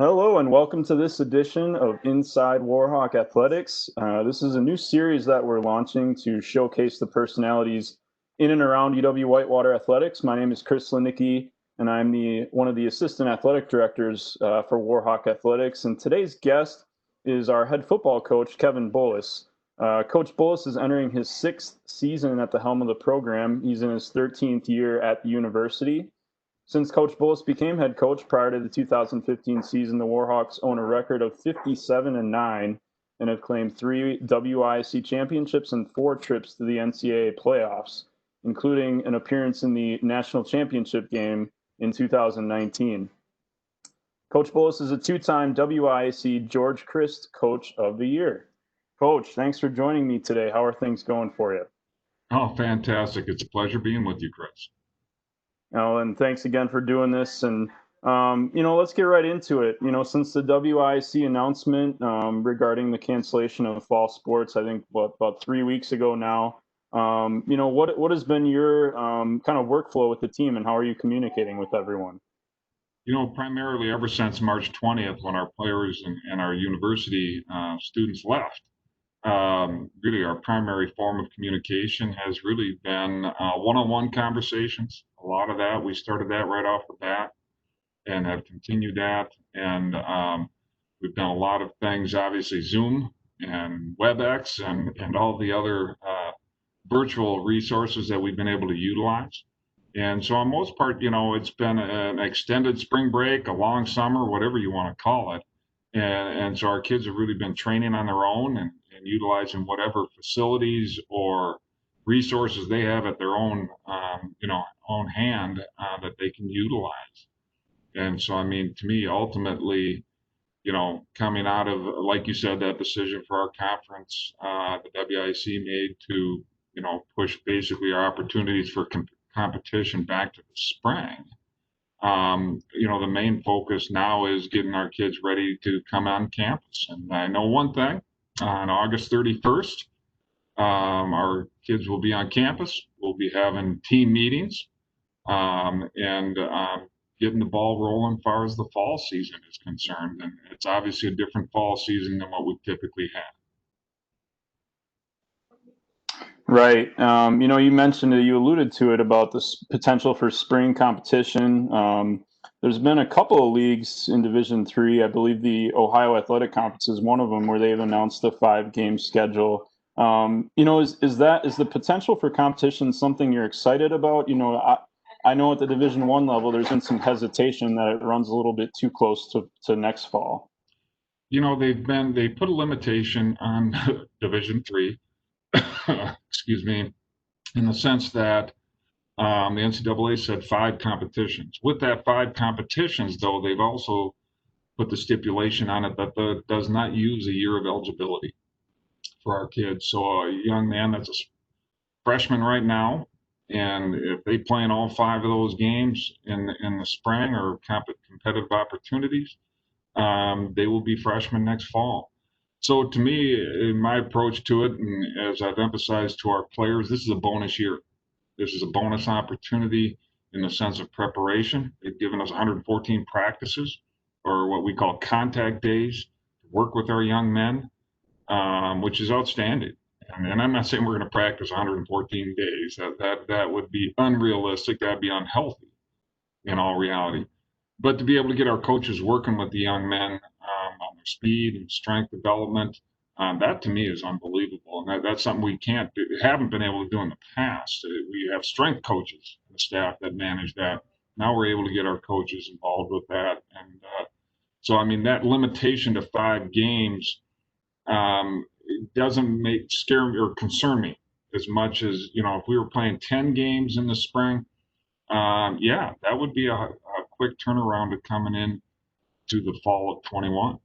Hello and welcome to this edition of Inside Warhawk Athletics. This is a new series that we're launching to showcase the personalities in and around UW-Whitewater Athletics. My name is Chris Linicki, and I'm one of the assistant athletic directors for Warhawk Athletics. And today's guest is our head football coach, Kevin Bullis. Coach Bullis is entering his sixth season at the helm of the program. He's in his 13th year at the university. Since Coach Bullis became head coach prior to the 2015 season, the Warhawks own a record of 57-9 and have claimed 3 WIAC championships and 4 trips to the NCAA Playoffs, including an appearance in the national championship game in 2019. Coach Bullis is a 2-time WIAC George Christ Coach of the Year. Coach, thanks for joining me today. How are things going for you? Oh, fantastic. It's a pleasure being with you, Chris. Oh, and thanks again for doing this. And, let's get right into it. Since the WIC announcement regarding the cancellation of fall sports, I think, about 3 weeks ago now, what has been your kind of workflow with the team and how are you communicating with everyone? Primarily ever since March 20th, when our players and our university students left, really our primary form of communication has really been one-on-one conversations. A lot of that, we started that right off the bat and have continued that. And we've done a lot of things, obviously Zoom and WebEx and all the other virtual resources that we've been able to utilize. And so, on most part, it's been an extended spring break, a long summer, whatever you want to call it. And so, our kids have really been training on their own and utilizing whatever facilities or resources they have at their own hand that they can utilize. And so, I mean, to me, ultimately, coming out of, like you said, that decision for our conference, the WIC made to, push basically our opportunities for competition back to the spring. The main focus now is getting our kids ready to come on campus. And I know one thing, on August 31st, our kids will be on campus. We'll be having team meetings and getting the ball rolling as far as the fall season is concerned. And it's obviously a different fall season than what we typically have. Right. You mentioned it, you alluded to it about the potential for spring competition. There's been a couple of leagues in Division III. I believe the Ohio Athletic Conference is one of them where they've announced a 5-game schedule. Is the potential for competition something you're excited about? I know at the Division I level, there's been some hesitation that it runs a little bit too close to next fall. They put a limitation on Division III, excuse me, in the sense that the NCAA said 5 competitions. With that 5 competitions, though, they've also put the stipulation on it that does not use a year of eligibility for our kids. So a young man that's a freshman right now, and if they play in all 5 of those games in the spring or competitive opportunities, they will be freshmen next fall. So to me, in my approach to it, and as I've emphasized to our players, this is a bonus year. This is a bonus opportunity in the sense of preparation. They've given us 114 practices, or what we call contact days, to work with our young men, which is outstanding. And I'm not saying we're going to practice 114 days. That would be unrealistic. That'd be unhealthy in all reality. But to be able to get our coaches working with the young men on their speed and strength development, that to me is unbelievable. And that's something we haven't been able to do in the past. We have strength coaches and the staff that manage that. Now we're able to get our coaches involved with that. And so, I mean, that limitation to 5 games it doesn't scare me or concern me as much as, if we were playing 10 games in the spring, yeah, that would be a quick turnaround to coming in to the fall of 21.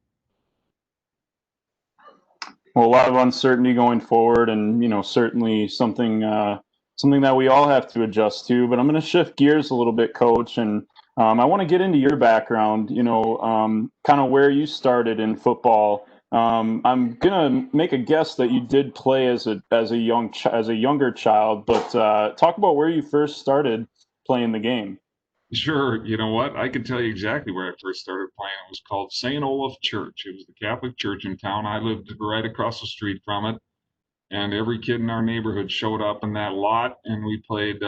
Well, a lot of uncertainty going forward, and certainly something that we all have to adjust to. But I'm going to shift gears a little bit, Coach, and I want to get into your background. Kind of where you started in football. I'm going to make a guess that you did play as a younger child, but talk about where you first started playing the game. Sure. You know what? I can tell you exactly where I first started playing. It was called St. Olaf Church. It was the Catholic church in town. I lived right across the street from it. And every kid in our neighborhood showed up in that lot. And we played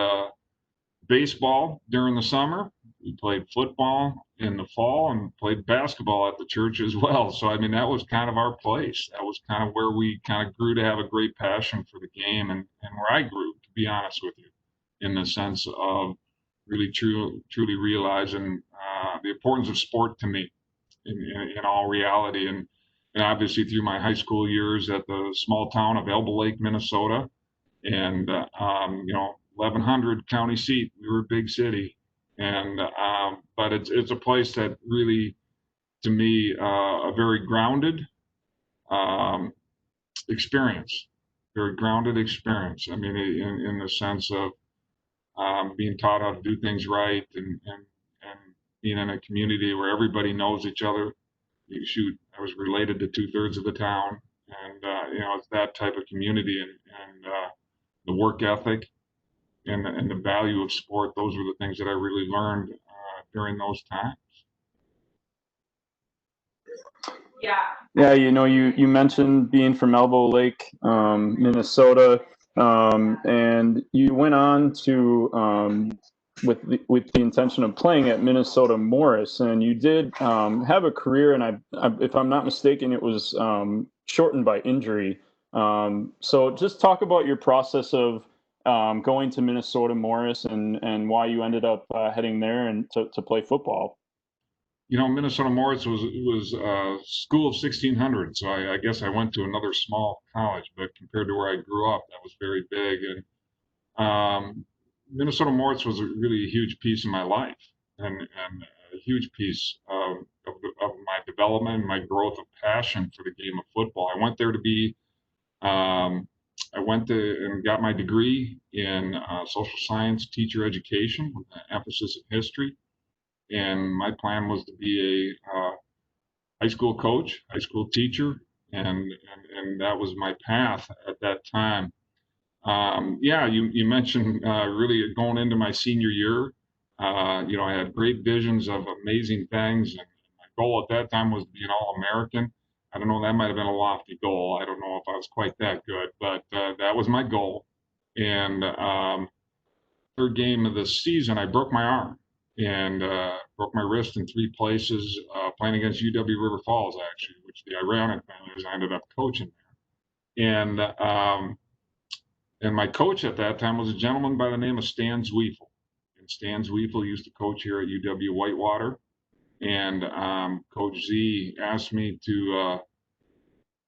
baseball during the summer. We played football in the fall and played basketball at the church as well. So, I mean, that was kind of our place. That was kind of where we kind of grew to have a great passion for the game and where I grew, to be honest with you, in the sense of really truly realizing the importance of sport to me in all reality. And obviously through my high school years at the small town of Elba Lake, Minnesota, and 1100 county seat. We were a big city, and but it's a place that really, to me, a very grounded um, experience, very grounded experience. I mean, in the sense of being taught how to do things right, and being in a community where everybody knows each other. Shoot, I was related to 2/3 of the town, and it's that type of community, and the work ethic and the value of sport. Those were the things that I really learned during those times. Yeah, you mentioned being from Elbow Lake, Minnesota, and you went on to with the intention of playing at Minnesota Morris, and you did have a career, and if I'm not mistaken, it was shortened by injury. So just talk about your process of going to Minnesota Morris and why you ended up heading there and to play football. Minnesota Morris was a school of 1,600, so I guess I went to another small college, but compared to where I grew up, that was very big. And Minnesota Morris was really a huge piece of my life, and a huge piece of my development, my growth of passion for the game of football. I went there to be um, I went to and got my degree in social science teacher education with an emphasis in history. And my plan was to be a high school coach, high school teacher, and that was my path at that time. Yeah, you mentioned really going into my senior year. I had great visions of amazing things, and my goal at that time was to be an All-American. I don't know, that might have been a lofty goal. I don't know if I was quite that good, but that was my goal. And third game of the season, I broke my arm and broke my wrist in three places playing against UW-River Falls, actually, which the ironic thing is I ended up coaching there. And my coach at that time was a gentleman by the name of Stan Zwiefel. And Stan Zwiefel used to coach here at UW-Whitewater. And Coach Z asked me to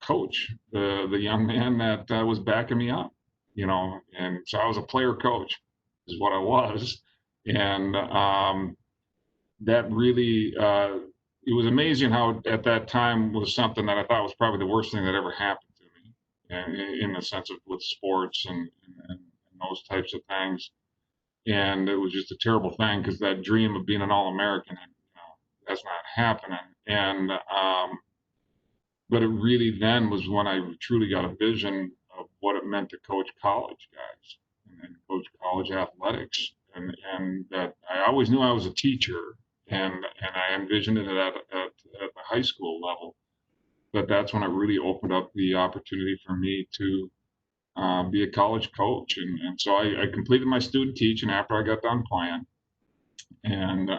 coach the young man that was backing me up, and so I was a player coach, is what I was. And that really, it was amazing how at that time was something that I thought was probably the worst thing that ever happened to me, and in the sense of with sports and those types of things. And it was just a terrible thing because that dream of being an All-American, that's not happening. And but it really then was when I truly got a vision of what it meant to coach college guys and coach college athletics, and that I always knew I was a teacher, and I envisioned it at the high school level. But that's when it really opened up the opportunity for me to be a college coach, and so I completed my student teaching after I got done playing, and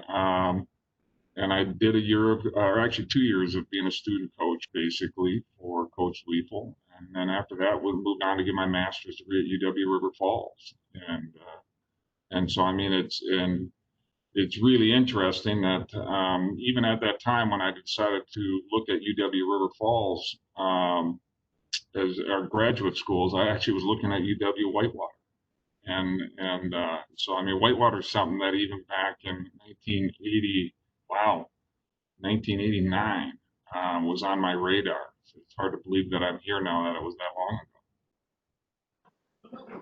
and I did a year of, or actually 2 years of being a student coach, basically for Coach Weefel. And then after that, we moved on to get my master's degree at UW-River Falls. And so I mean, it's really interesting that even at that time when I decided to look at UW-River Falls as our graduate schools, I actually was looking at UW-Whitewater. And so I mean, Whitewater is something that even back in 1980, wow, 1989 was on my radar. So it's hard to believe that I'm here now, that it was that long ago.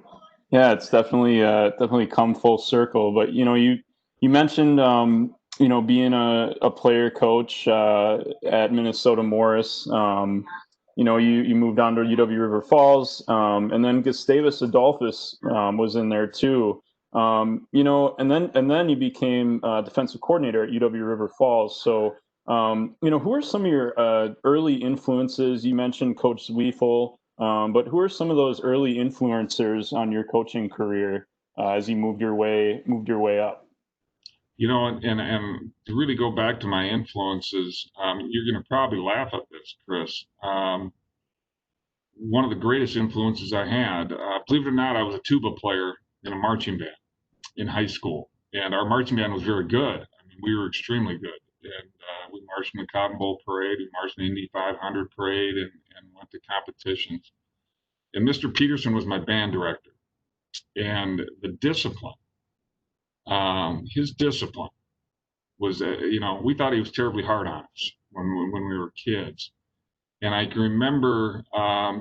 Yeah, it's definitely come full circle. But you mentioned being a player coach at Minnesota Morris. You moved on to UW River Falls, and then Gustavus Adolphus was in there too. And then you became defensive coordinator at UW River Falls. So, who are some of your early influences? You mentioned Coach Zwiefel, but who are some of those early influencers on your coaching career as you moved your way up? And to really go back to my influences, you're going to probably laugh at this, Chris. One of the greatest influences I had, believe it or not, I was a tuba player in a marching band in high school, and our marching band was very good. I mean, we were extremely good, and we marched in the Cotton Bowl parade, we marched in the Indy 500 parade, and went to competitions. And Mr. Peterson was my band director, and the discipline, his discipline was, we thought he was terribly hard on us when we were kids. And I can remember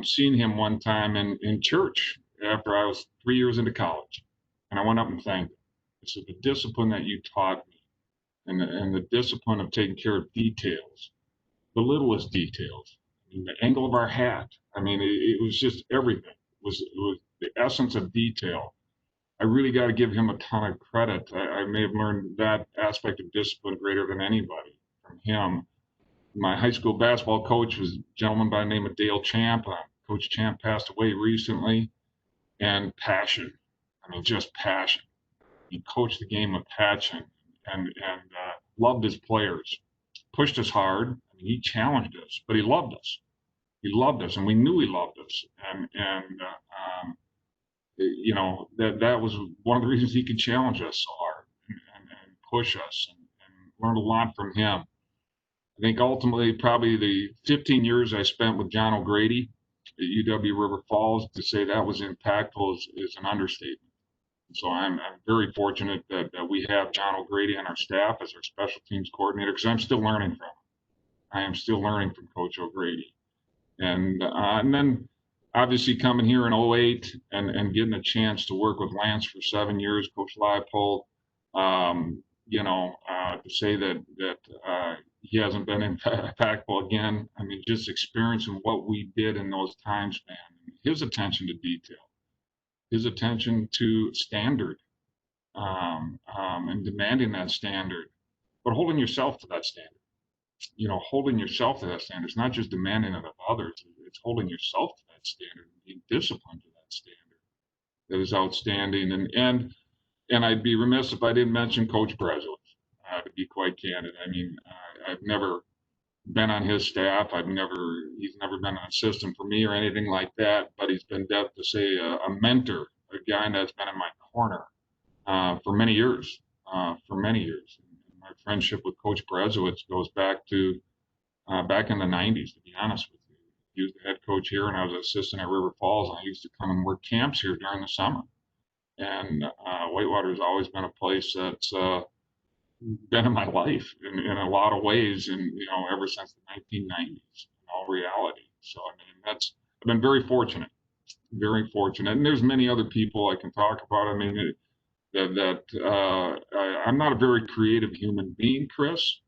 seeing him one time in church after I was 3 years into college. And I went up and thanked him. I said, the discipline that you taught me and the discipline of taking care of details, the littlest details, I mean, the angle of our hat. I mean, it was just everything. It was the essence of detail. I really got to give him a ton of credit. I may have learned that aspect of discipline greater than anybody from him. My high school basketball coach was a gentleman by the name of Dale Champ. Coach Champ passed away recently. And passion. I mean, just passion. He coached the game with passion and loved his players. Pushed us hard. I mean, he challenged us, but he loved us. He loved us, and we knew he loved us. That was one of the reasons he could challenge us so hard and push us and learned a lot from him. I think ultimately probably the 15 years I spent with John O'Grady at UW River Falls, to say that was impactful is an understatement. So I'm very fortunate that we have John O'Grady on our staff as our special teams coordinator, because I'm still learning from him. I am still learning from Coach O'Grady. And then obviously coming here in 2008 and getting a chance to work with Lance for 7 years, Coach Leipold, to say that he hasn't been impactful again. I mean, just experiencing what we did in those time span, his attention to detail, his attention to standard, and demanding that standard, but holding yourself to that standard. Holding yourself to that standard. It's not just demanding it of others. It's holding yourself to that standard and being disciplined to that standard. That is outstanding. And I'd be remiss if I didn't mention Coach Bullis, to be quite candid. I mean, I've never been on his staff. He's never been an assistant for me or anything like that, but he's been, to say, a mentor, a guy that's been in my corner for many years. My friendship with Coach Bullis goes back to back in the 90s, to be honest with you. He was the head coach here, and I was an assistant at River Falls, and I used to come and work camps here during the summer. And Whitewater has always been a place that's been in my life in a lot of ways, and ever since the 1990s, in all reality. So I mean, I've been very fortunate, and there's many other people I can talk about. I mean, I'm not a very creative human being, Chris.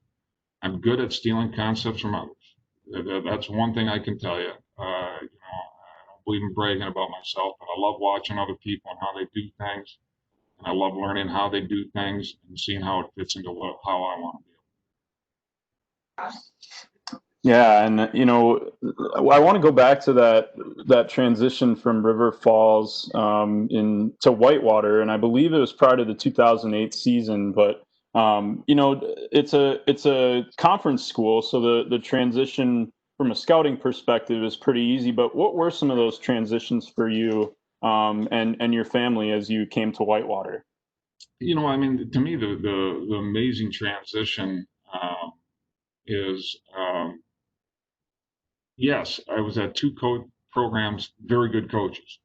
I'm good at stealing concepts from others. That's one thing I can tell you. I don't believe in bragging about myself, but I love watching other people and how they do things. And I love learning how they do things and seeing how it fits into how I want to be. Yeah, and I want to go back to that transition from River Falls to Whitewater, and I believe it was prior to the 2008 season. But it's a conference school, so the transition from a scouting perspective is pretty easy. But what were some of those transitions for you and your family as you came to Whitewater? I mean, to me, the amazing transition is. Yes, I was at two programs, very good coaches.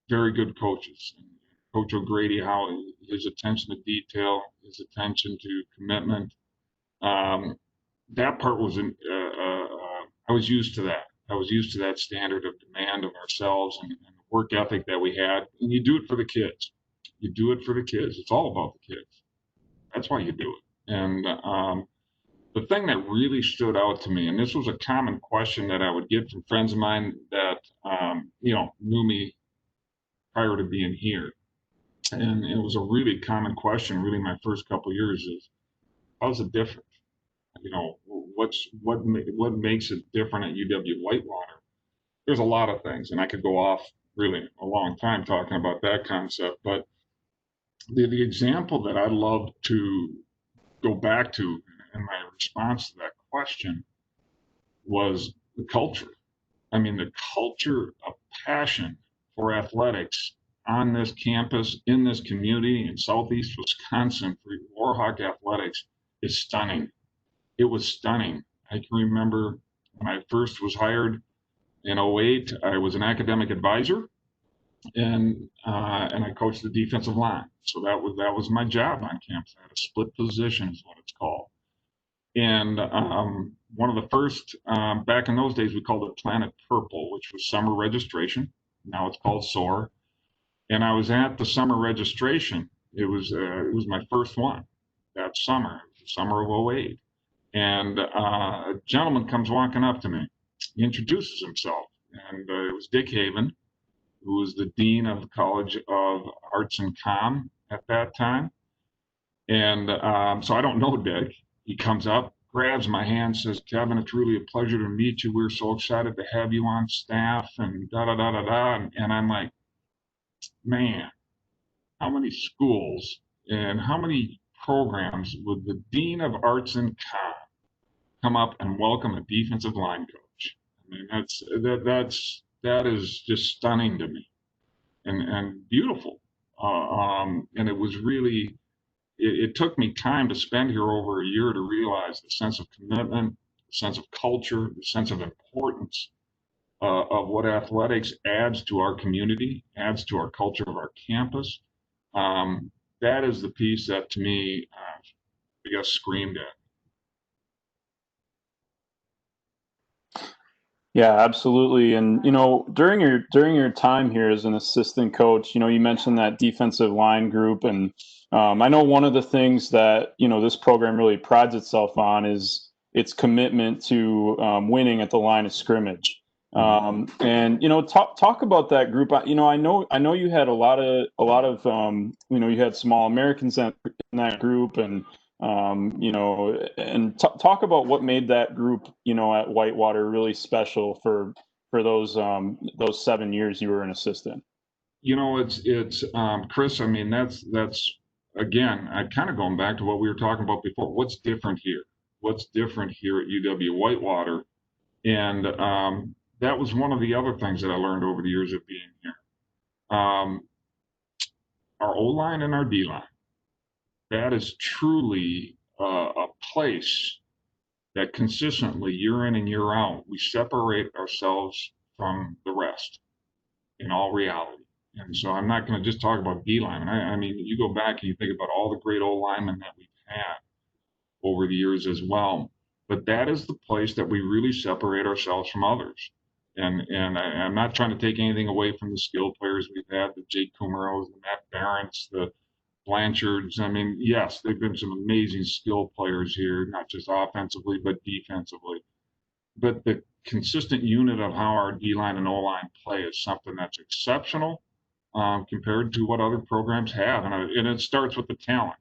Coach O'Grady, how his attention to detail, his attention to commitment, that part was, I was used to that. I was used to that standard of demand of ourselves and the work ethic that we had. And you do it for the kids. You do it for the kids. It's all about the kids. That's why you do it. And the thing that really stood out to me, and this was a common question that I would get from friends of mine that, knew me prior to being here, And it was a really common question, really my first couple of years is, how's it different? You know, what makes it different at UW-Whitewater? There's a lot of things, and I could go off really a long time talking about that concept, but the example that I love to go back to in my response to that question was the culture. I mean, the culture of passion for athletics on this campus, in this community in Southeast Wisconsin for Warhawk Athletics is stunning. It was stunning. I can remember when I first was hired in '08, I was an academic advisor and I coached the defensive line. So that was my job on campus. I had a split position is what it's called. And one of the first, back in those days, we called it Planet Purple, which was summer registration. Now it's called SOAR. And I was at the summer registration. It was my first one that summer, the summer of '08. And a gentleman comes walking up to me. He introduces himself, and it was Dick Haven, who was the dean of the College of Arts and Com at that time. And so I don't know Dick. He comes up, grabs my hand, says, "Kevin, it's really a pleasure to meet you. We're so excited to have you on staff," and da da da da da. And I'm like, man, how many schools and how many programs would the dean of arts and com come up and welcome a defensive line coach? I mean, that is just stunning to me and beautiful. And it was really, it took me time to spend here over a year to realize the sense of commitment, the sense of culture, the sense of importance of what athletics adds to our community, adds to our culture of our campus. Um, that is the piece that to me, I guess, screamed at. Yeah, absolutely. And during your time here as an assistant coach, you mentioned that defensive line group, and I know one of the things that this program really prides itself on is its commitment to winning at the line of scrimmage. And talk about that group. I know you had a lot of you had small Americans in that group, and and talk about what made that group, at Whitewater really special for those 7 years you were an assistant. It's Chris. I mean, that's again, I kind of going back to what we were talking about before. What's different here? What's different here at UW-Whitewater? And that was one of the other things that I learned over the years of being here. Our O line and our D line. That is truly a place that consistently, year in and year out, we separate ourselves from the rest in all reality. And so I'm not going to just talk about D linemen. I mean, you go back and you think about all the great O linemen that we've had over the years as well. But that is the place that we really separate ourselves from others. I'm not trying to take anything away from the skill players we've had, the Jake Kumeros, the Matt Barents, the Blanchards. I mean, yes, they've been some amazing skill players here, not just offensively, but defensively. But the consistent unit of how our D-line and O-line play is something that's exceptional compared to what other programs have. And it starts with the talent.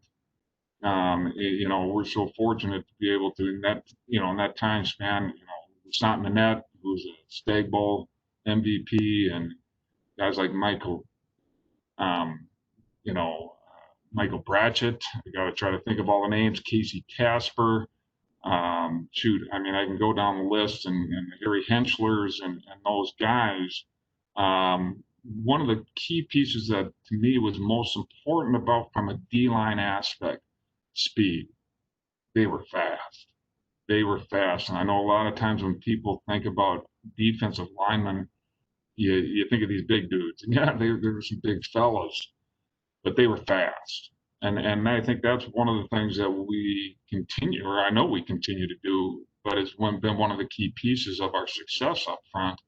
We're so fortunate to be able to, in that time span, Sant Manette, who's a Stagg Bowl MVP, and guys like um, you know, Michael Bratchett. I got to try to think of all the names. Casey Casper. Shoot, I mean, I can go down the list, and Harry Henschlers and those guys. One of the key pieces that to me was most important about from a D-line aspect, speed. They were fast. They were fast. And I know a lot of times when people think about defensive linemen, you think of these big dudes. And yeah, they were some big fellas, but they were fast. And I think that's one of the things that we continue, or I know we continue to do, but it's been one of the key pieces of our success up front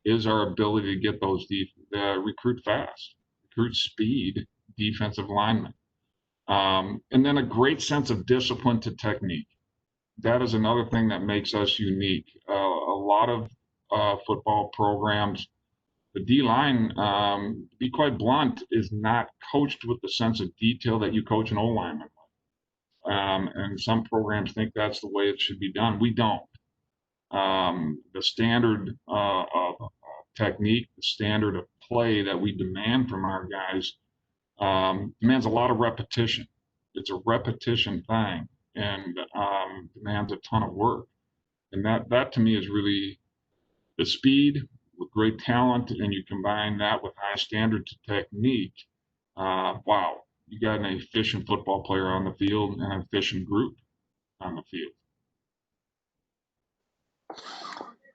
is our ability to get those recruit fast, recruit speed defensive linemen. And then a great sense of discipline to technique. That is another thing that makes us unique. A lot of football programs, The D-line, to be quite blunt, is not coached with the sense of detail that you coach an O-lineman. And some programs think that's the way it should be done. We don't. The standard of technique, the standard of play that we demand from our guys demands a lot of repetition. It's a repetition thing, and demands a ton of work. And that to me is really the speed with great talent, and you combine that with high standards of technique. Wow, you got an efficient football player on the field and an efficient group on the field.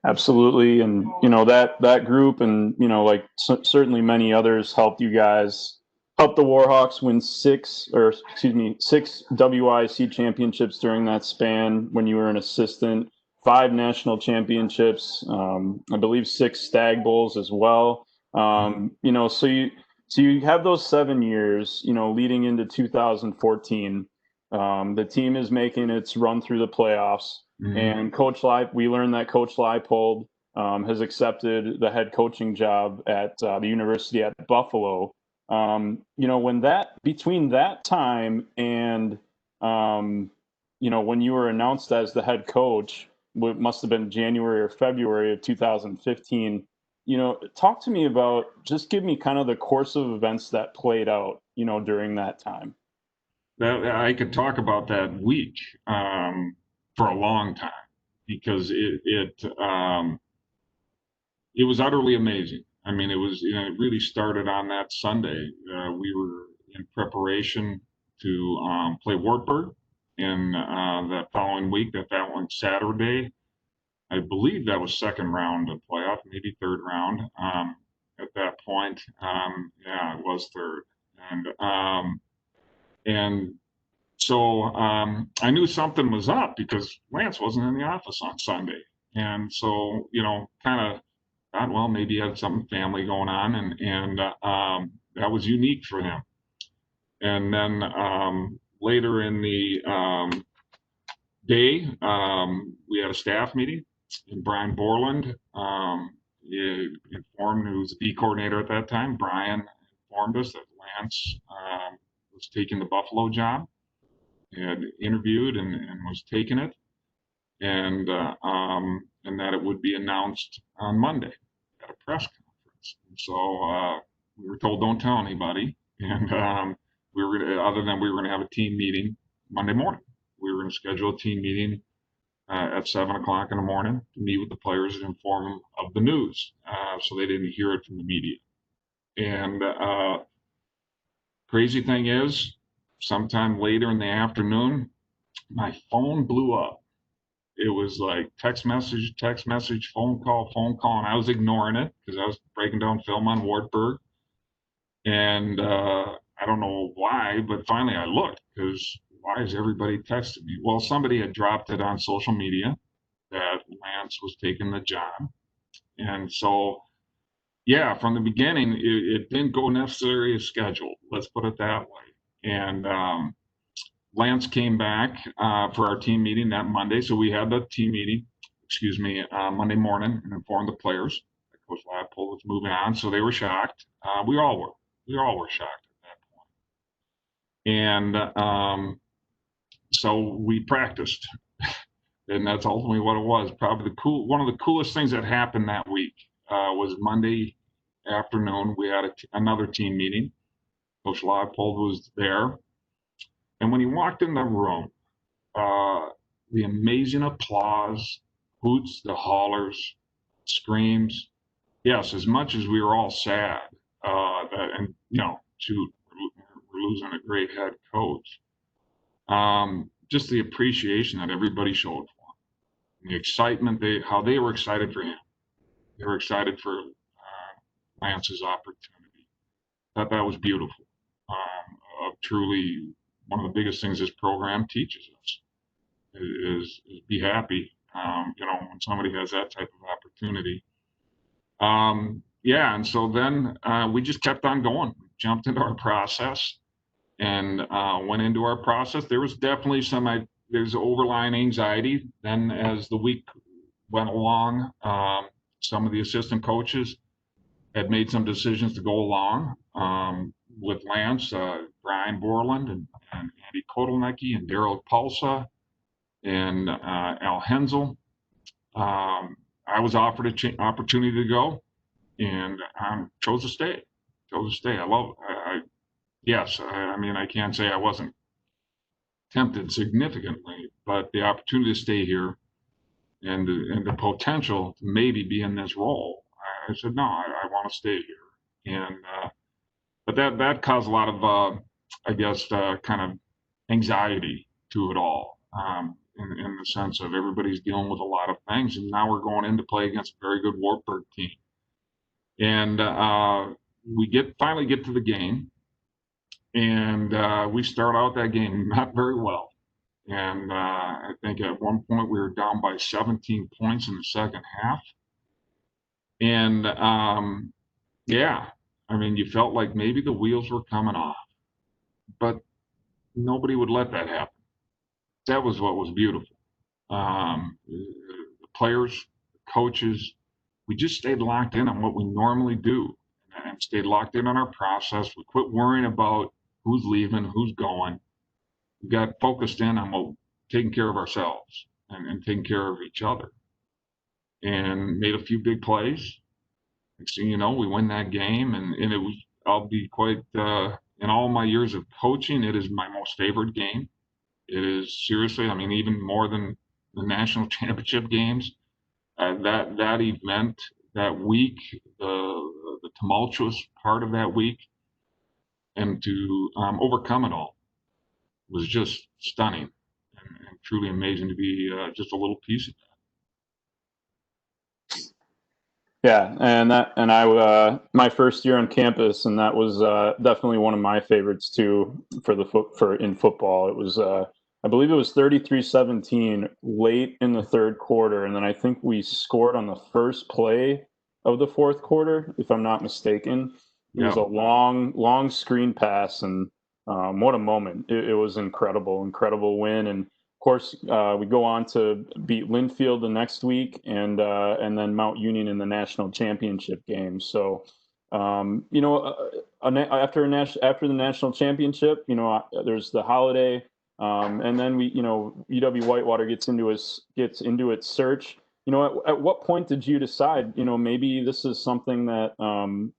Absolutely. And, you know, that group and, you know, like certainly many others helped you guys, helped the Warhawks win six WIAC championships during that span when you were an assistant, 5 national championships, I believe 6 Stagg Bowls as well. You know, so you have those 7 years, you know, leading into 2014. The team is making its run through the playoffs. Mm-hmm. And we learned that Coach Leipold has accepted the head coaching job at the University at Buffalo. You know, between that time and, you know, when you were announced as the head coach, it must have been January or February of 2015. You know, talk to me just give me kind of the course of events that played out, you know, during that time. I could talk about that week for a long time because it was utterly amazing. I mean, it really started on that Sunday. We were in preparation to play Wartburg, and that following week, that one Saturday, I believe that was second round of playoff, maybe third round. At that point, yeah, it was third, and so I knew something was up because Lance wasn't in the office on Sunday. And so, you know, kind of thought, well, maybe he had some family going on, and that was unique for him. And then later in the day, we had a staff meeting, and Brian Borland informed, who was the D coordinator at that time, Brian informed us that Lance was taking the Buffalo job. Had interviewed and was taking it, and that it would be announced on Monday at a press conference. And so we were told, don't tell anybody, and we were going to have a team meeting Monday morning. We were going to schedule a team meeting at 7:00 in the morning to meet with the players and inform them of the news, so they didn't hear it from the media. And crazy thing is, sometime later in the afternoon, my phone blew up. It was like text message, phone call, and I was ignoring it because I was breaking down film on Wartburg. And I don't know why, but finally I looked because why is everybody texting me? Well, somebody had dropped it on social media that Lance was taking the job. And so, yeah, from the beginning, it didn't go necessarily as scheduled. Let's put it that way. And Lance came back for our team meeting that Monday. So we had the team meeting, Monday morning, and informed the players that Coach Leipold was moving on. So they were shocked. We all were. We all were shocked at that point. And so we practiced. And that's ultimately what it was. Probably one of the coolest things that happened that week was Monday afternoon. We had another team meeting. Coach Leipold was there. And when he walked in the room, the amazing applause, hoots, the hollers, screams. Yes, as much as we were all sad, and you know, shoot, we're losing a great head coach. Just the appreciation that everybody showed for him, the excitement how they were excited for him. They were excited for Lance's opportunity. That was beautiful. Truly, one of the biggest things this program teaches us is be happy. You know, when somebody has that type of opportunity. Yeah, and so then we just kept on going. We jumped into our process and went into our process. There was definitely there's overlying anxiety. Then as the week went along, some of the assistant coaches had made some decisions to go along with Lance, Brian Borland, and Andy Kotelnicki, and Daryl Pulsa, and Al Hensel. I was offered an opportunity to go, and chose to stay. I mean, I can't say I wasn't tempted significantly, but the opportunity to stay here and the potential to maybe be in this role, I said, no, I want to stay here. And but that caused a lot of, I guess, kind of anxiety to it all, in the sense of everybody's dealing with a lot of things, and now we're going in to play against a very good Wartburg team. And we finally get to the game, and we start out that game not very well. And I think at one point we were down by 17 points in the second half. And yeah, I mean, you felt like maybe the wheels were coming off, but nobody would let that happen. That was what was beautiful. The players, the coaches, we just stayed locked in on what we normally do, and stayed locked in on our process. We quit worrying about who's leaving, who's going. We got focused in on taking care of ourselves and taking care of each other, and made a few big plays. Next thing you know, we win that game, and it was, I'll be quite, in all my years of coaching, it is my most favorite game. It is, seriously, I mean, even more than the national championship games. That event, that week, the tumultuous part of that week, and to overcome it all was just stunning and truly amazing to be just a little piece of that. Yeah, and I my first year on campus, and that was definitely one of my favorites too in football. It was I believe it was 33-17 late in the third quarter, and then I think we scored on the first play of the fourth quarter, if I'm not mistaken. It was a long screen pass, and what a moment! It was incredible win, and of course, we go on to beat Linfield the next week, and then Mount Union in the national championship game. So, you know, after the national championship, you know, there's the holiday, and then UW-Whitewater gets into its search. You know, at what point did you decide, you know, maybe this is something that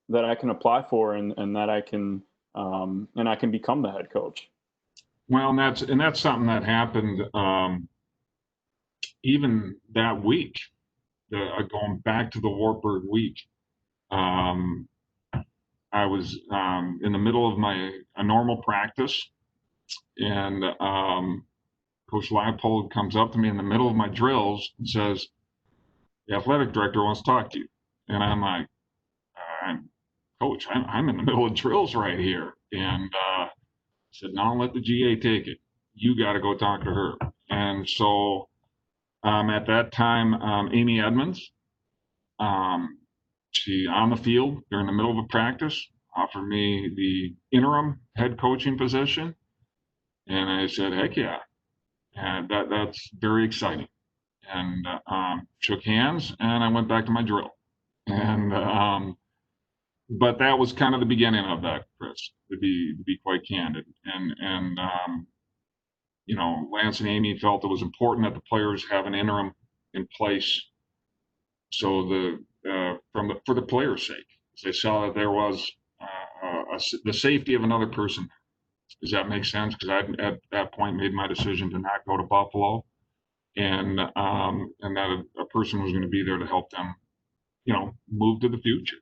that I can apply for, and that I can become the head coach? Well, and that's something that happened even that week. Going back to the Wartburg week, I was in the middle of a normal practice, and Coach Leipold comes up to me in the middle of my drills and says, "The athletic director wants to talk to you." And I'm like, "Coach, I'm in the middle of drills right here." And said, "No, let the GA take it. You got to go talk to her." And so at that time, Amy Edmonds, she on the field during the middle of a practice, offered me the interim head coaching position. And I said, heck yeah. And that's very exciting. And shook hands, and I went back to my drill. And but that was kind of the beginning of that, Chris, to be quite candid. And you know, Lance and Amy felt it was important that the players have an interim in place, so for the players' sake, they saw that there was the safety of another person. Does that make sense? Because I at that point made my decision to not go to Buffalo, and that a person was going to be there to help them, you know, move to the future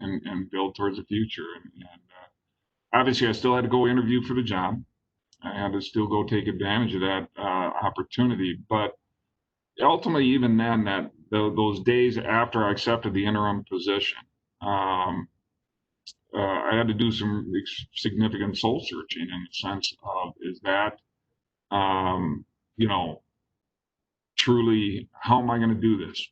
and build towards the future. And obviously, I still had to go interview for the job. I had to still go take advantage of that opportunity. But ultimately, even then, those days after I accepted the interim position, I had to do some significant soul searching, in the sense of, is that, you know, truly, how am I going to do this?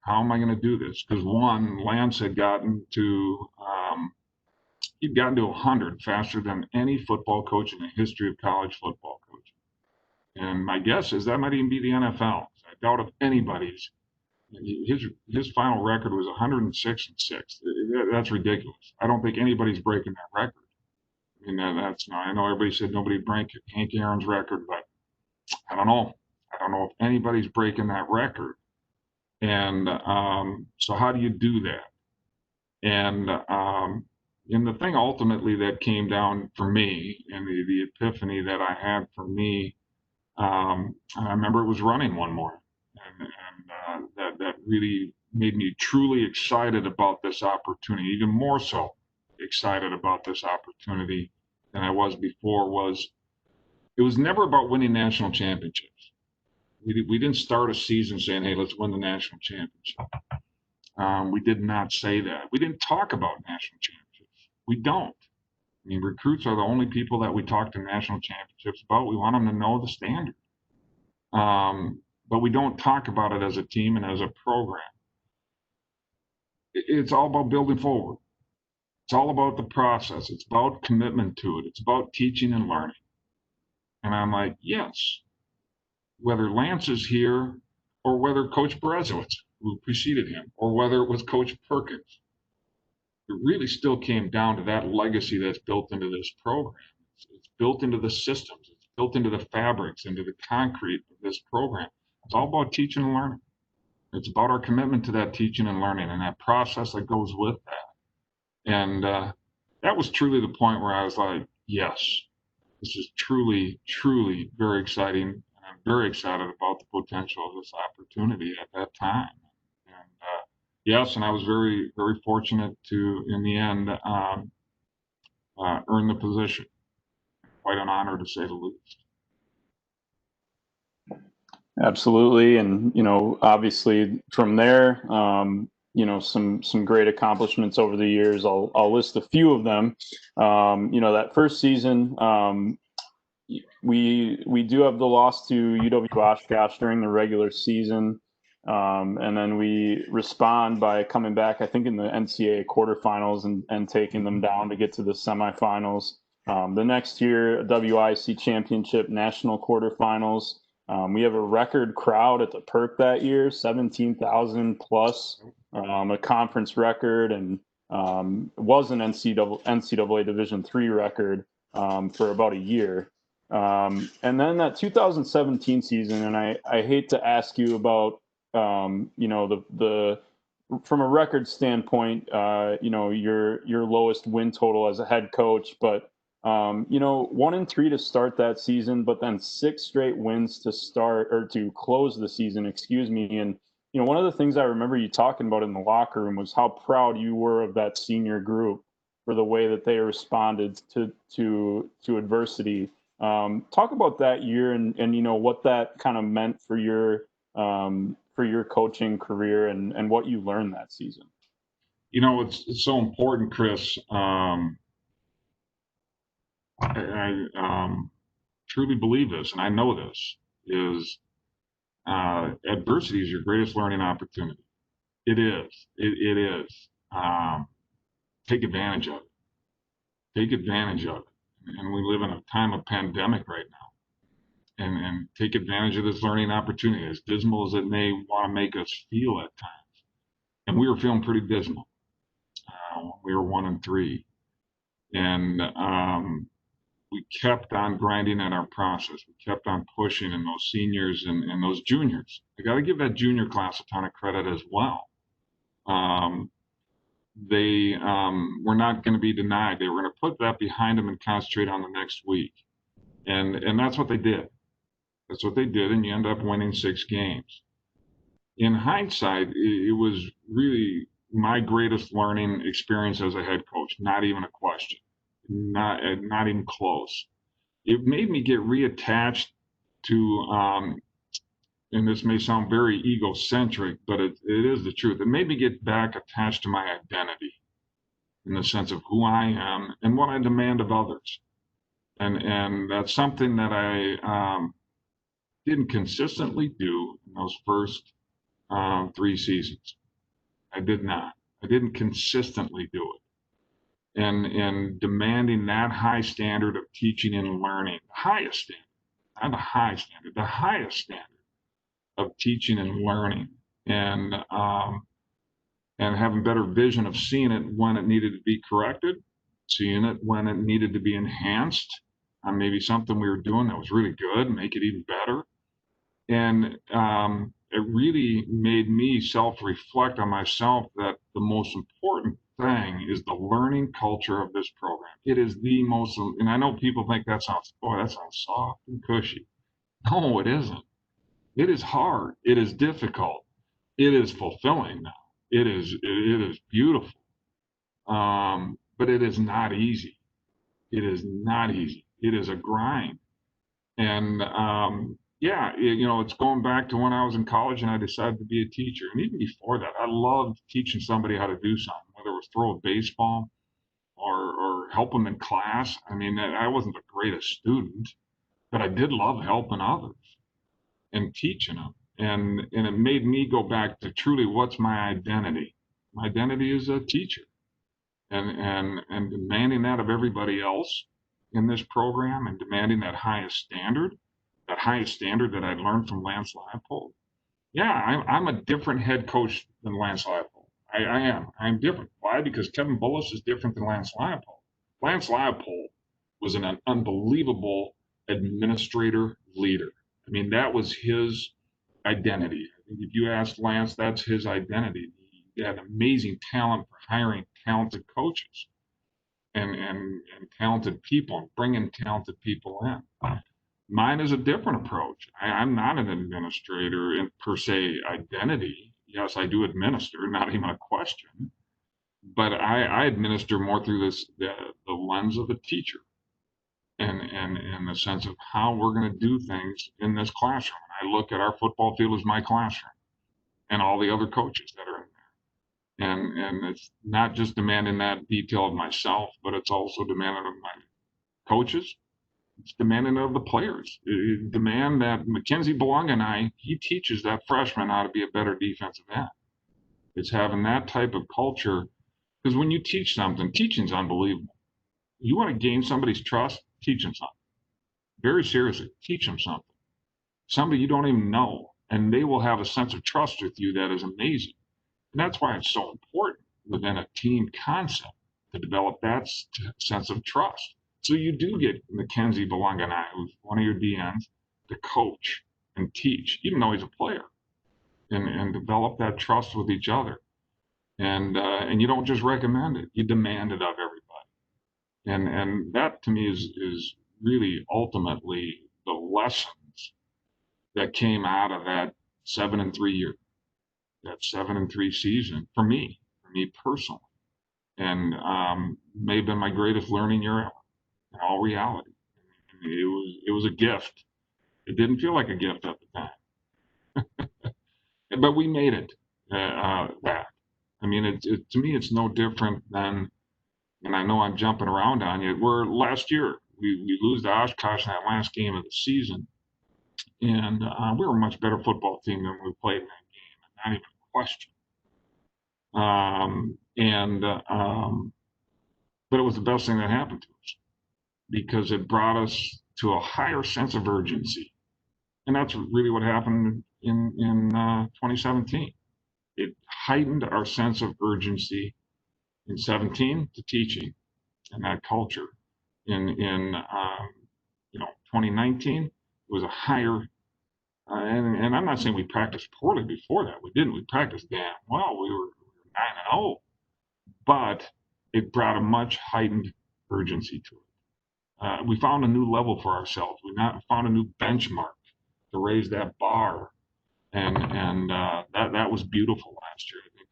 How am I going to do this? Because one, Lance had gotten to, he'd gotten to 100 faster than any football coach in the history of college football coaching. And my guess is that might even be the NFL. I doubt if anybody's His final record was 106-6. That's ridiculous. I don't think anybody's breaking that record. I mean, that's not. I know everybody said nobody break Hank Aaron's record, but I don't know. I don't know if anybody's breaking that record. And so how do you do that? And the thing ultimately that came down for me, and the epiphany that I had for me, I remember it was running one morning, and that really made me truly excited about this opportunity, even more so excited about this opportunity than I was before. It was never about winning national championships. We didn't start a season saying, hey, let's win the national championship. We did not say that. We didn't talk about national championships. We don't. I mean, recruits are the only people that we talk to national championships about. We want them to know the standard. But we don't talk about it as a team and as a program. It's all about building forward. It's all about the process. It's about commitment to it. It's about teaching and learning. And I'm like, yes, whether Lance is here or whether Coach Berezowitz, who preceded him, or whether it was Coach Perkins, it really still came down to that legacy that's built into this program. It's built into the systems. It's built into the fabrics, into the concrete of this program. It's all about teaching and learning. It's about our commitment to that teaching and learning and that process that goes with that. And that was truly the point where I was like, yes, this is truly, truly very exciting. And I'm very excited about the potential of this opportunity at that time. And yes, and I was very, very fortunate to, in the end, earn the position. Quite an honor, to say the least. Absolutely. And, obviously from there, some great accomplishments over the years. I'll list a few of them. That first season, we do have the loss to UW-Oshkosh during the regular season. And then we respond by coming back, I think, in the NCAA quarterfinals and taking them down to get to the semifinals. The next year, a WIAC championship national quarterfinals. We have a record crowd at the Perk that year, 17,000 plus, a conference record, and was an NCAA Division III record for about a year. And then that 2017 season, and I hate to ask you about, the from a record standpoint, your lowest win total as a head coach, but 1-3 to start that season, but then 6 straight wins to close the season, excuse me. And, one of the things I remember you talking about in the locker room was how proud you were of that senior group for the way that they responded to adversity. Talk about that year and what that kind of meant for your coaching career and what you learned that season. It's so important, Chris. I truly believe this, and I know this, is adversity is your greatest learning opportunity. It is. It is. Take advantage of it. Take advantage of it. And we live in a time of pandemic right now. And take advantage of this learning opportunity, as dismal as it may want to make us feel at times. And we were feeling pretty dismal. We were 1-3. And we kept on grinding at our process. We kept on pushing, and those seniors and those juniors. I got to give that junior class a ton of credit as well. They were not going to be denied. They were going to put that behind them and concentrate on the next week. And that's what they did. That's what they did, and you end up winning 6 games. In hindsight, it was really my greatest learning experience as a head coach, not even a question. Not even close. It made me get reattached to, and this may sound very egocentric, but it is the truth. It made me get back attached to my identity in the sense of who I am and what I demand of others. And that's something that I didn't consistently do in those first 3 seasons. I did not. I didn't consistently do it. And demanding that high standard of teaching and learning, the highest standard, not the high standard, the highest standard of teaching and learning and having better vision of seeing it when it needed to be corrected, seeing it when it needed to be enhanced on maybe something we were doing that was really good, make it even better. And it really made me self-reflect on myself that the most important thing is the learning culture of this program. It is the most, and I know people think that sounds soft and cushy. No, it isn't. It is hard. It is difficult. It is fulfilling now. It is beautiful. But it is not easy. It is not easy. It is a grind. And yeah, it's going back to when I was in college and I decided to be a teacher. And even before that, I loved teaching somebody how to do something, whether it was throw a baseball or help them in class. I mean, I wasn't the greatest student, but I did love helping others and teaching them. And it made me go back to truly what's my identity. My identity is a teacher, and demanding that of everybody else in this program, and demanding that highest standard that I learned from Lance Leipold. Yeah, I'm a different head coach than Lance Leipold. I am. I'm different. Why? Because Kevin Bullis is different than Lance Leipold. Lance Leipold was an unbelievable administrator leader. I mean, that was his identity. I think if you ask Lance, that's his identity. He had amazing talent for hiring talented coaches and talented people and bringing talented people in. Mine is a different approach. I'm not an administrator in per se identity. Yes, I do administer, not even a question. But I administer more through the lens of a teacher and the sense of how we're going to do things in this classroom. I look at our football field as my classroom and all the other coaches that are in there. And it's not just demanding that detail of myself, but it's also demanding of my coaches. It's demanding of the players. It demand that Mackenzie Belonga he teaches that freshman how to be a better defensive end. It's having that type of culture, because when you teach something, teaching's unbelievable. You want to gain somebody's trust, teach them something. Very seriously, teach them something. Somebody you don't even know, and they will have a sense of trust with you that is amazing. And that's why it's so important within a team concept to develop that sense of trust. So you do get Mackenzie Belonga, who's one of your DNs, to coach and teach, even though he's a player, and develop that trust with each other. And you don't just recommend it; you demand it of everybody. And that to me is really ultimately the lessons that came out of that 7-3 year, that 7-3 season for me personally, and may have been my greatest learning year ever in all reality. It was a gift. It didn't feel like a gift at the time, but we made it. That I mean, to me, it's no different than. And I know I'm jumping around on you. Where last year we lose to Oshkosh in that last game of the season, and we were a much better football team than we played in that game, not even a question. But it was the best thing that happened to us because it brought us to a higher sense of urgency. And that's really what happened in 2017. It heightened our sense of urgency in 17 to teaching and that culture. In 2019 was a higher, and I'm not saying we practiced poorly before that. We didn't. We practiced damn well. We were 9-0, but it brought a much heightened urgency to it. We found a new level for ourselves. We found a new benchmark to raise that bar, and that was beautiful last year. I think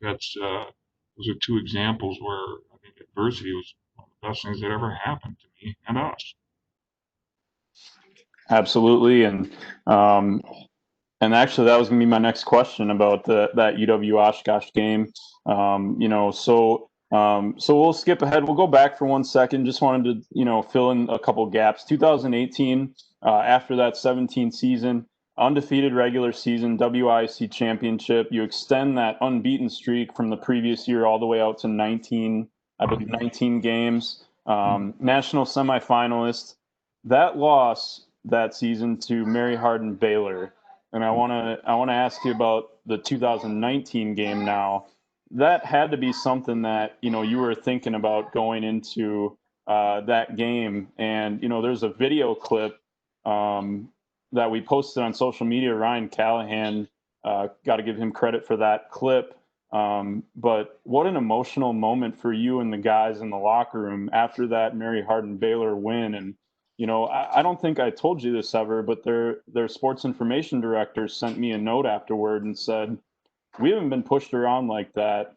those are two examples where I think adversity was one of the best things that ever happened to me and us. Absolutely, and actually that was going to be my next question about that UW Oshkosh game. So we'll skip ahead. We'll go back for 1 second. Just wanted to fill in a couple gaps. 2018, after that 17 season, undefeated regular season, WIAC championship. You extend that unbeaten streak from the previous year all the way out to 19, I believe 19 games. National semifinalist. That loss that season to Mary Hardin Baylor. And I want to ask you about the 2019 game now, that had to be something that, you were thinking about going into that game. And, there's a video clip that we posted on social media. Ryan Callahan, got to give him credit for that clip. But what an emotional moment for you and the guys in the locker room after that Mary Hardin-Baylor win. And, I don't think I told you this ever, but their sports information director sent me a note afterward and said, we haven't been pushed around like that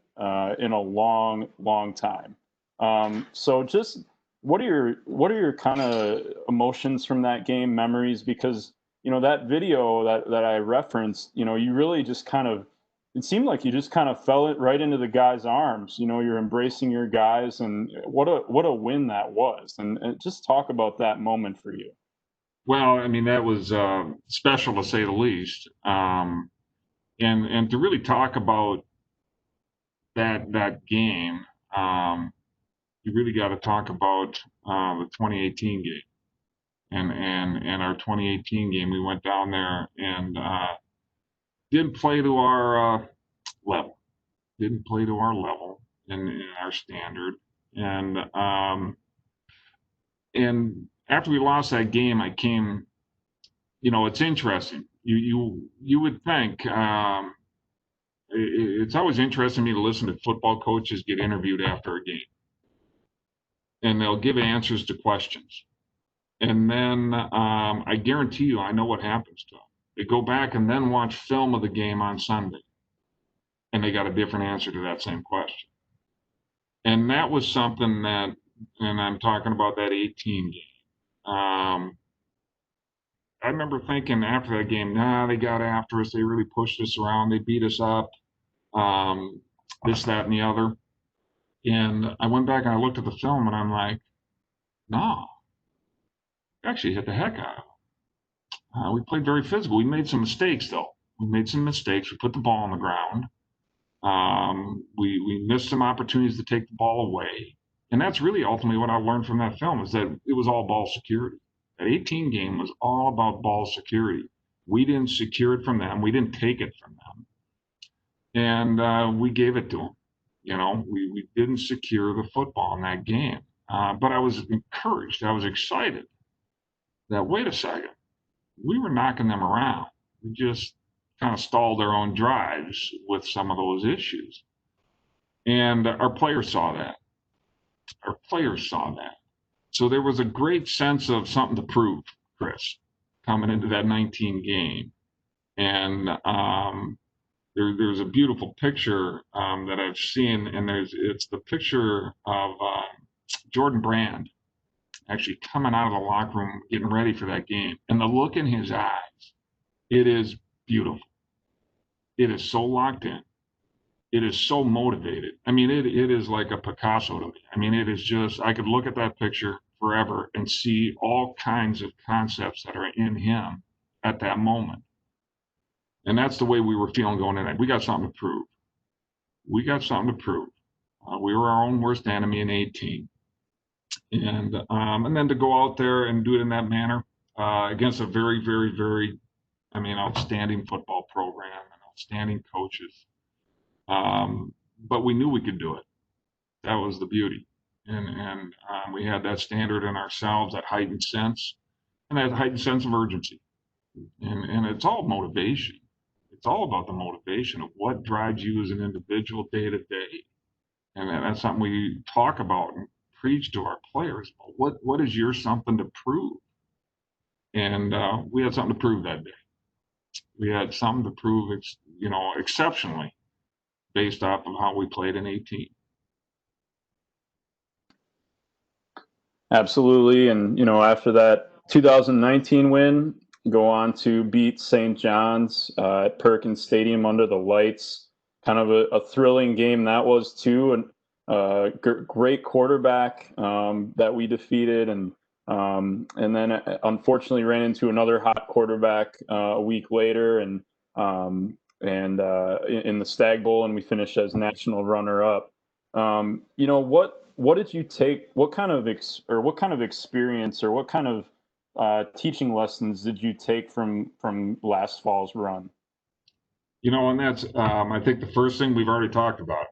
in a long, long time. So just what are your kind of emotions from that game, memories? Because, that video that I referenced, you really just kind of, it seemed like you just kind of fell it right into the guys' arms. You're embracing your guys, and what a win that was. And just talk about that moment for you. Well, I mean, that was special to say the least. And to really talk about that game, you really got to talk about the 2018 game. And our 2018 game, we went down there and didn't play to our level. Didn't play to our level in our standard. And after we lost that game, I came. It's interesting. You would think it's always interesting to me to listen to football coaches get interviewed after a game, and they'll give answers to questions. And then I guarantee you, I know what happens to them. They go back and then watch film of the game on Sunday, and they got a different answer to that same question. And that was something that, and I'm talking about that 18 game. I remember thinking after that game, they got after us. They really pushed us around. They beat us up, this, that, and the other. And I went back and I looked at the film, and I'm like, no, actually hit the heck out of them. We played very physical. We made some mistakes, though. We made some mistakes. We put the ball on the ground. We missed some opportunities to take the ball away. And that's really ultimately what I learned from that film, is that it was all ball security. That 18 game was all about ball security. We didn't secure it from them. We didn't take it from them. And we gave it to them. We didn't secure the football in that game. But I was encouraged. I was excited that, wait a second, we were knocking them around. We just kind of stalled their own drives with some of those issues. And our players saw that. Our players saw that. So there was a great sense of something to prove, Chris, coming into that 19 game. And there's a beautiful picture that I've seen, and it's the picture of Jordan Brand actually coming out of the locker room, getting ready for that game. And the look in his eyes, it is beautiful. It is so locked in. It is so motivated. I mean, it is like a Picasso to me. I mean, it is just, I could look at that picture forever and see all kinds of concepts that are in him at that moment. And that's the way we were feeling going in. We got something to prove. We got something to prove. We were our own worst enemy in 18. And then to go out there and do it in that manner against a very, very, very, outstanding football program and outstanding coaches. But we knew we could do it. That was the beauty. And we had that standard in ourselves, that heightened sense, and that heightened sense of urgency. And it's all motivation. It's all about the motivation of what drives you as an individual day to day. And that's something we talk about and preach to our players. What is your something to prove? And we had something to prove that day. We had something to prove, exceptionally, based off of how we played in 18. Absolutely. And, after that 2019 win, go on to beat St. John's at Perkins Stadium under the lights. Kind of a thrilling game that was, too. And great quarterback that we defeated. And then unfortunately ran into another hot quarterback a week later and in the Stagg Bowl, and we finished as national runner-up. What did you take? What kind of experience or what kind of teaching lessons did you take from last fall's run? And that's, I think the first thing we've already talked about,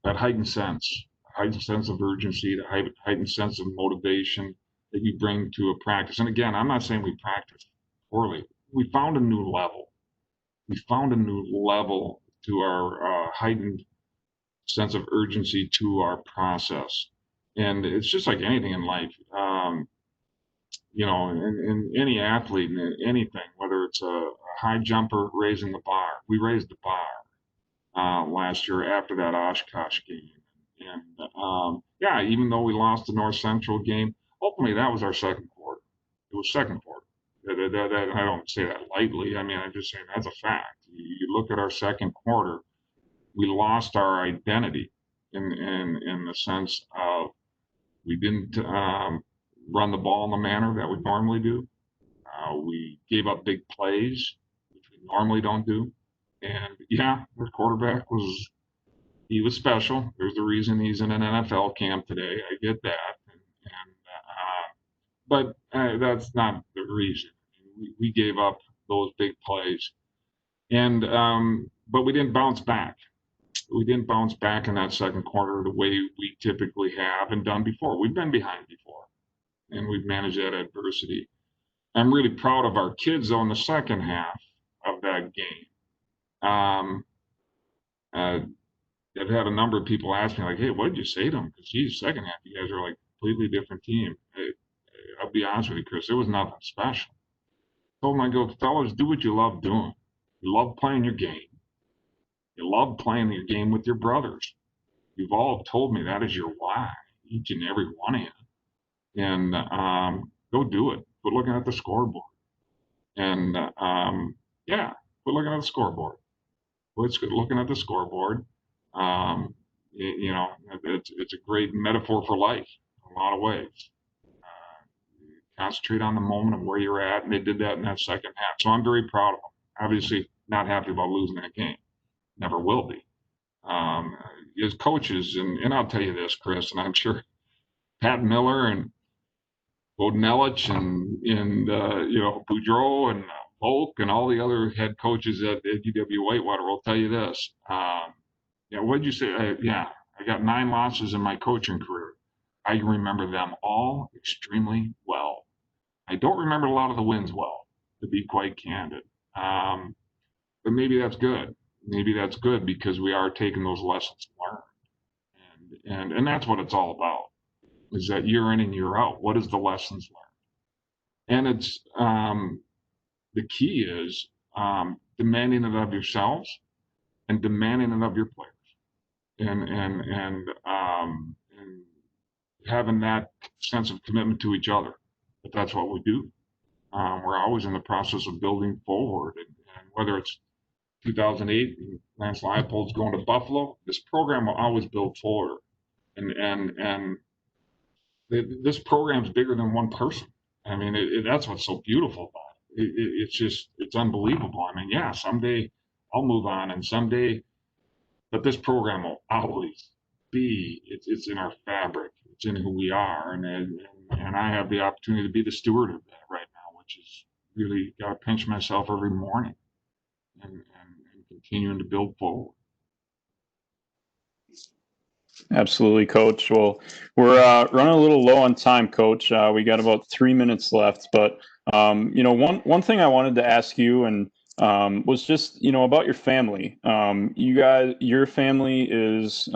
that heightened sense of urgency, the heightened sense of motivation that you bring to a practice. And again, I'm not saying we practice poorly. We found a new level. We found a new level to our heightened sense of urgency to our process. And it's just like anything in life. In any athlete, in anything, whether it's a high jumper raising the bar, we raised the bar last year after that Oshkosh game. And yeah, even though we lost the North Central game, ultimately that was our second quarter. It was second quarter. I don't say that lightly. I mean, I'm just saying that's a fact. You look at our second quarter, we lost our identity in the sense of we didn't run the ball in the manner that we normally do. We gave up big plays, which we normally don't do. And yeah, our quarterback he was special. There's a reason he's in an NFL camp today. I get that. But that's not the reason. We gave up those big plays. And but we didn't bounce back. We didn't bounce back in that second quarter the way we typically have and done before. We've been behind before, and we've managed that adversity. I'm really proud of our kids, though, in the second half of that game. Uh, I've had a number of people ask me, like, hey, what did you say to them? Because, geez, second half, you guys are like a completely different team. I'll be honest with you, Chris, it was nothing special. I told them, I go, fellas, do what you love doing. You love playing your game. You love playing your game with your brothers. You've all told me that is your why, each and every one of you. And go do it. Quit looking at the scoreboard. And yeah, quit looking at the scoreboard. Quit looking at the scoreboard. It's a great metaphor for life in a lot of ways. Concentrate on the moment of where you're at, and they did that in that second half. So I'm very proud of them. Obviously, not happy about losing that game. Never will be. As coaches, and I'll tell you this, Chris, and I'm sure Pat Miller and Bodenellich and Boudreau and Volk and all the other head coaches at UW-Whitewater will tell you this. What did you say? I got 9 losses in my coaching career. I remember them all extremely well. I don't remember a lot of the wins well, to be quite candid. But maybe that's good. Maybe that's good because we are taking those lessons learned. And that's what it's all about, is that year in and year out. What is the lessons learned? And it's the key is demanding it of yourselves and demanding it of your players. And having that sense of commitment to each other. But that's what we do. We're always in the process of building forward. And whether it's 2008, Lance Leipold's going to Buffalo, this program will always build forward. And this program's bigger than one person. I mean, that's what's so beautiful about it. It's unbelievable. I mean, yeah, someday I'll move on, and someday, but this program will always be. It's in our fabric. It's in who we are, and I have the opportunity to be the steward of that right now, which is really got to pinch myself every morning and continuing to build forward. Absolutely, Coach. Well, we're running a little low on time, Coach. We got about 3 minutes left, but one thing I wanted to ask you and was just about your family. Your family is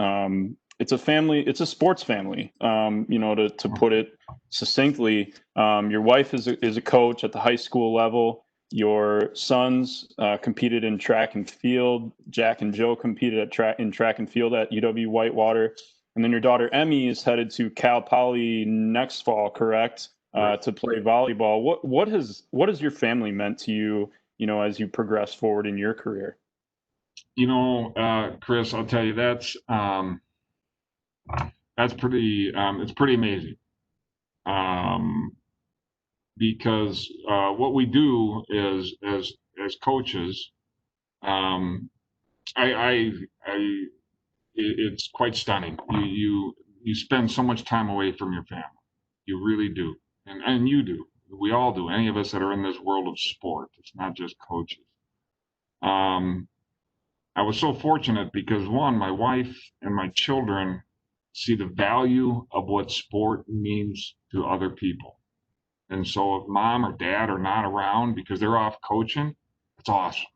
it's a sports family. To put it succinctly, your wife is a coach at the high school level. Your sons competed in track and field. Jack and Joe competed in track and field at UW-Whitewater. And then your daughter, Emmy, is headed to Cal Poly next fall, correct? Right. To play volleyball. What has your family meant to you, as you progress forward in your career? Chris, I'll tell you, that's pretty, it's pretty amazing. Because what we do is as coaches, it's quite stunning. You spend so much time away from your family. You really do, and you do. We all do. Any of us that are in this world of sport. It's not just coaches. I was so fortunate because, one, my wife and my children see the value of what sport means to other people. And so if mom or dad are not around because they're off coaching, it's awesome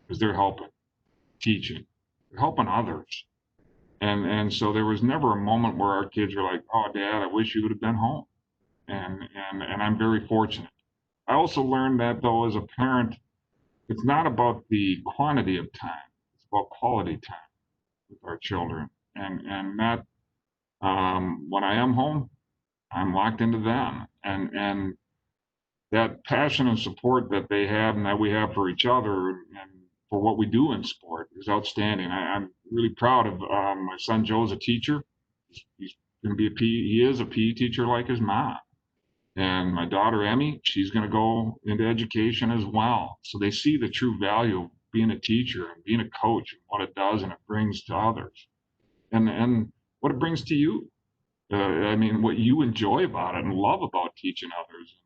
because they're helping, teaching, they're helping others. And so there was never a moment where our kids were like, "Oh, Dad, I wish you would have been home." And I'm very fortunate. I also learned that, though, as a parent, it's not about the quantity of time; it's about quality time with our children. And that when I am home, I'm locked into them. And that passion and support that they have and that we have for each other and for what we do in sport is outstanding. I'm really proud of my son Joe's a teacher. He's going to be he is a PE teacher like his mom. And my daughter Emmy, she's going to go into education as well. So they see the true value of being a teacher and being a coach and what it does and it brings to others, and what it brings to you. I mean, what you enjoy about it and love about teaching others.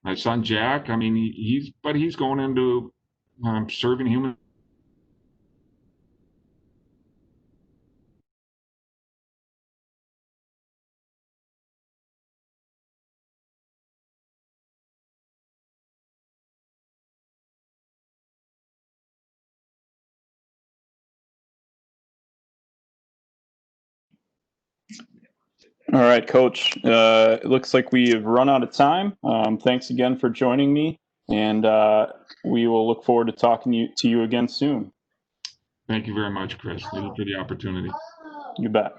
My son Jack, I mean, he's going into serving human. All right, Coach. It looks like we have run out of time. Thanks again for joining me, and we will look forward to talking to you again soon. Thank you very much, Chris. Thank you for the opportunity. You bet.